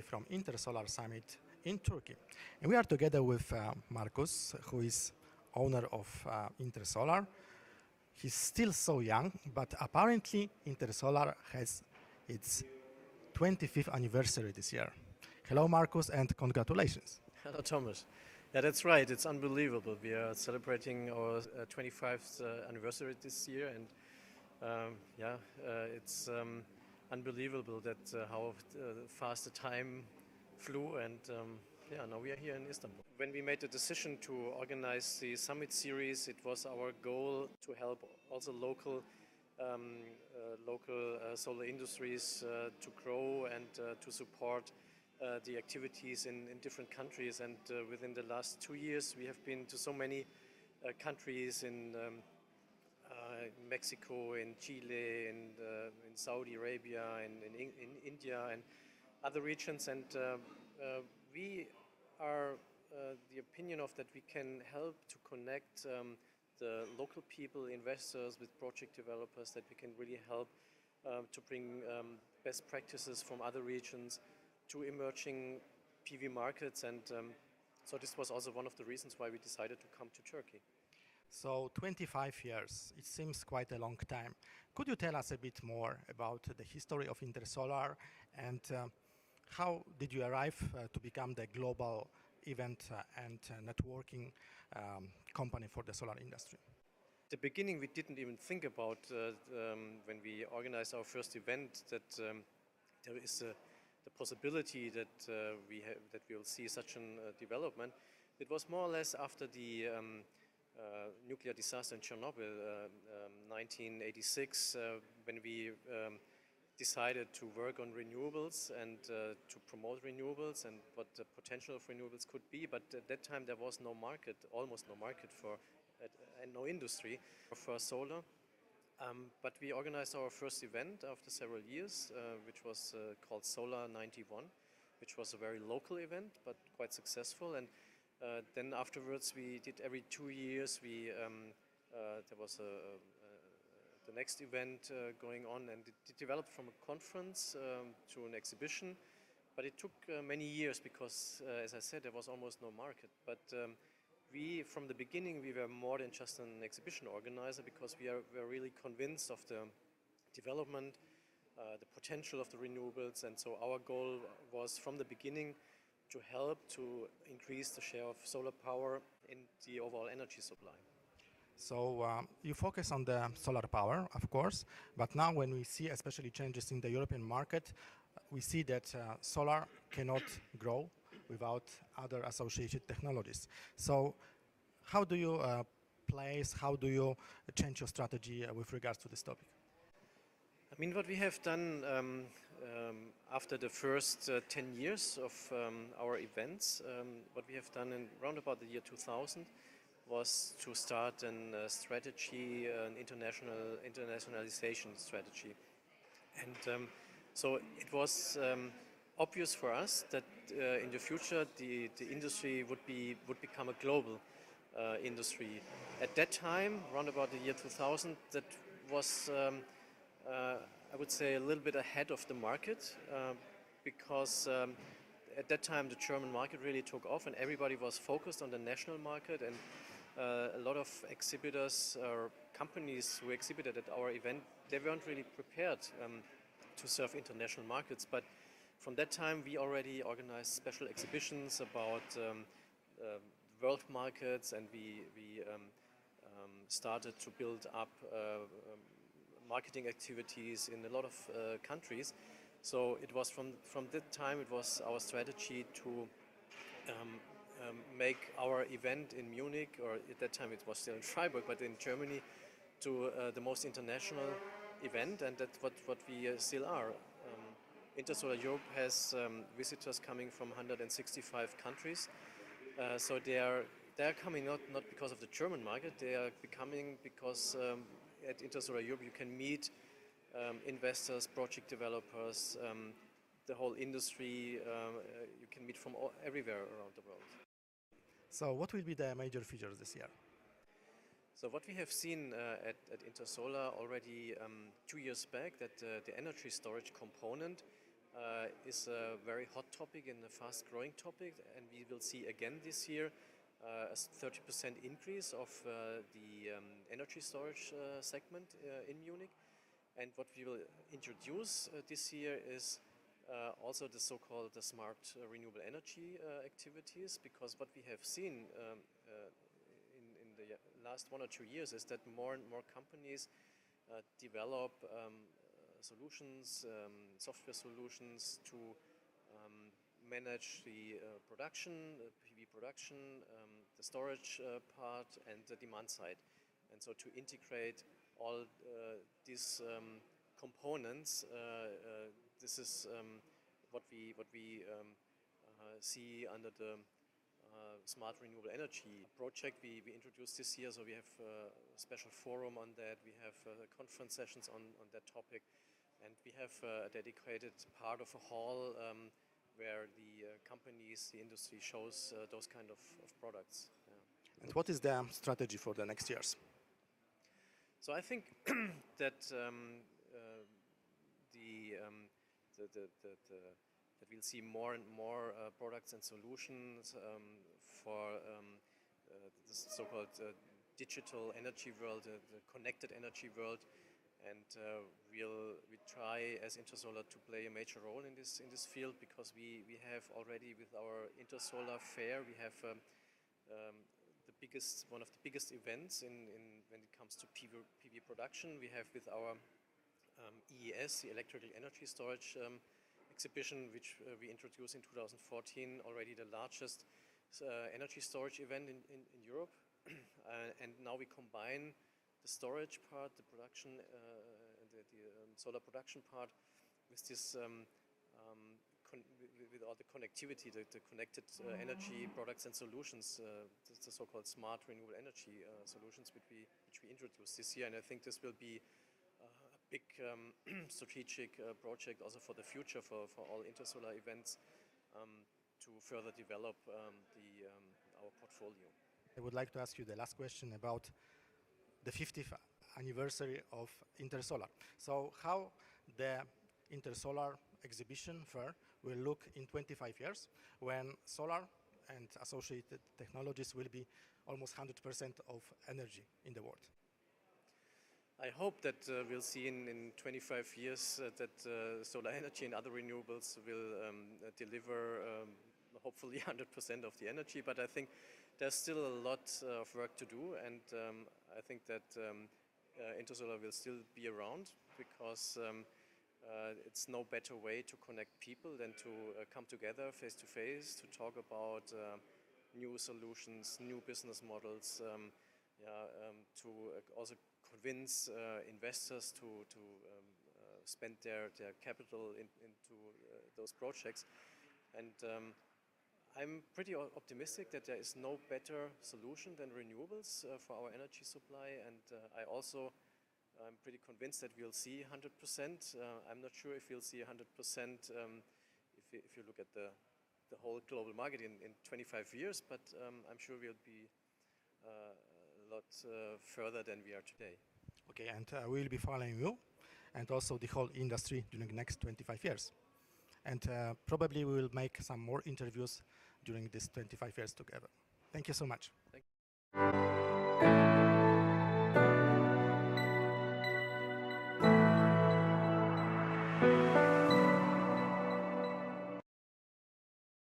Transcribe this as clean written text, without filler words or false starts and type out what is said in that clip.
from Intersolar Summit in Turkey. And we are together with Markus, who is owner of Intersolar. He's still so young, but apparently Intersolar has its 25th anniversary this year. Hello, Markus, and congratulations. Hello, Thomas. Yeah, that's right. It's unbelievable. We are celebrating our 25th anniversary this year, and it's unbelievable that how fast the time flew, and now we are here in Istanbul. When we made the decision to organize the summit series, it was our goal to help also local solar industries to grow and to support the activities in different countries. And within the last 2 years, we have been to so many countries in Mexico, in Chile, in Saudi Arabia, in India, and other regions. And we are the opinion of that we can help to connect the local people, investors, with project developers, that we can really help to bring best practices from other regions to emerging PV markets. And so this was also one of the reasons why we decided to come to Turkey. So 25 years, it seems quite a long time. Could you tell us a bit more about the history of Intersolar and how did you arrive to become the global event and networking company for the solar industry? At the beginning, we didn't even think about when we organized our first event that there is the possibility that we will see such a development. It was more or less after the nuclear disaster in Chernobyl, 1986, when we decided to work on renewables and to promote renewables and what the potential of renewables could be. But at that time there was no market, almost no market for and no industry for solar. But we organized our first event after several years, which was called Solar 91, which was a very local event but quite successful. And then afterwards we did every 2 years. There was the next event going on, and it developed from a conference to an exhibition. But it took many years because, as I said, there was almost no market. But we, from the beginning, we were more than just an exhibition organizer, because we were really convinced of the development, the potential of the renewables. And so our goal was, from the beginning, to help to increase the share of solar power in the overall energy supply. So you focus on the solar power, of course, but now when we see especially changes in the European market, we see that solar cannot grow without other associated technologies. So how do you how do you change your strategy with regards to this topic? I mean, what we have done after the first 10 years of our events, what we have done in round about the year 2000 was to start a strategy, an internationalization strategy. And so it was obvious for us that in the future the industry would become a global industry. At that time, around about the year 2000, that was I would say a little bit ahead of the market, because at that time the German market really took off and everybody was focused on the national market, and a lot of exhibitors or companies who exhibited at our event, they weren't really prepared to serve international markets. But from that time we already organized special exhibitions about world markets, and we started to build up marketing activities in a lot of countries. So it was from that time it was our strategy to make our event in Munich, or at that time it was still in Freiburg, but in Germany, to the most international event, and that's what we still are. Intersolar Europe has visitors coming from 165 countries, so they are coming not because of the German market, they are coming because at Intersolar Europe you can meet investors, project developers, the whole industry. You can meet from everywhere around the world. So what will be the major features this year? So what we have seen at Intersolar already 2 years back, that the energy storage component is a very hot topic and a fast-growing topic, and we will see again this year a 30% increase of the energy storage segment in Munich. And what we will introduce this year is also the so-called smart renewable energy activities, because what we have seen in the last 1 or 2 years is that more and more companies develop solutions, software solutions to manage the production, PV production, the storage part, and the demand side. And so to integrate all these components, this is what we see under the smart renewable energy project we introduced this year. So we have a special forum on that. We have conference sessions on that topic, and we have a dedicated part of a hall where the companies, the industry shows those kind of products. Yeah. And what is the strategy for the next years? So I think that that we'll see more and more products and solutions for the so-called digital energy world, the connected energy world, and we try as Intersolar to play a major role in this field, because we have already with our Intersolar fair, we have one of the biggest events when it comes to PV production. We have with our EES, the Electrical Energy Storage exhibition, which we introduced in 2014, already the largest energy storage event in Europe. And now we combine the storage part, the production, the solar production part, with this with all the connectivity, the connected energy products and solutions, the so-called smart renewable energy solutions, which we introduced this year. And I think this will be a big strategic project also for the future for all Intersolar events to further develop our portfolio. I would like to ask you the last question about the 50th anniversary of Intersolar. So how the Intersolar exhibition fair will look in 25 years, when solar and associated technologies will be almost 100% of energy in the world? I hope that we'll see in 25 years that solar energy and other renewables will deliver hopefully 100% of the energy, but I think there's still a lot of work to do, and I think that Intersolar will still be around, because it's no better way to connect people than to come together face to face to talk about new solutions, new business models, to also convince investors to spend their capital into those projects. And I'm pretty optimistic that there is no better solution than renewables for our energy supply, and I'm pretty convinced that we'll see 100%. I'm not sure if we'll see 100% if you look at the whole global market in 25 years, but I'm sure we'll be a lot further than we are today. Okay, and we'll be following you and also the whole industry during the next 25 years. And probably we will make some more interviews during these 25 years together. Thank you so much. Thank you.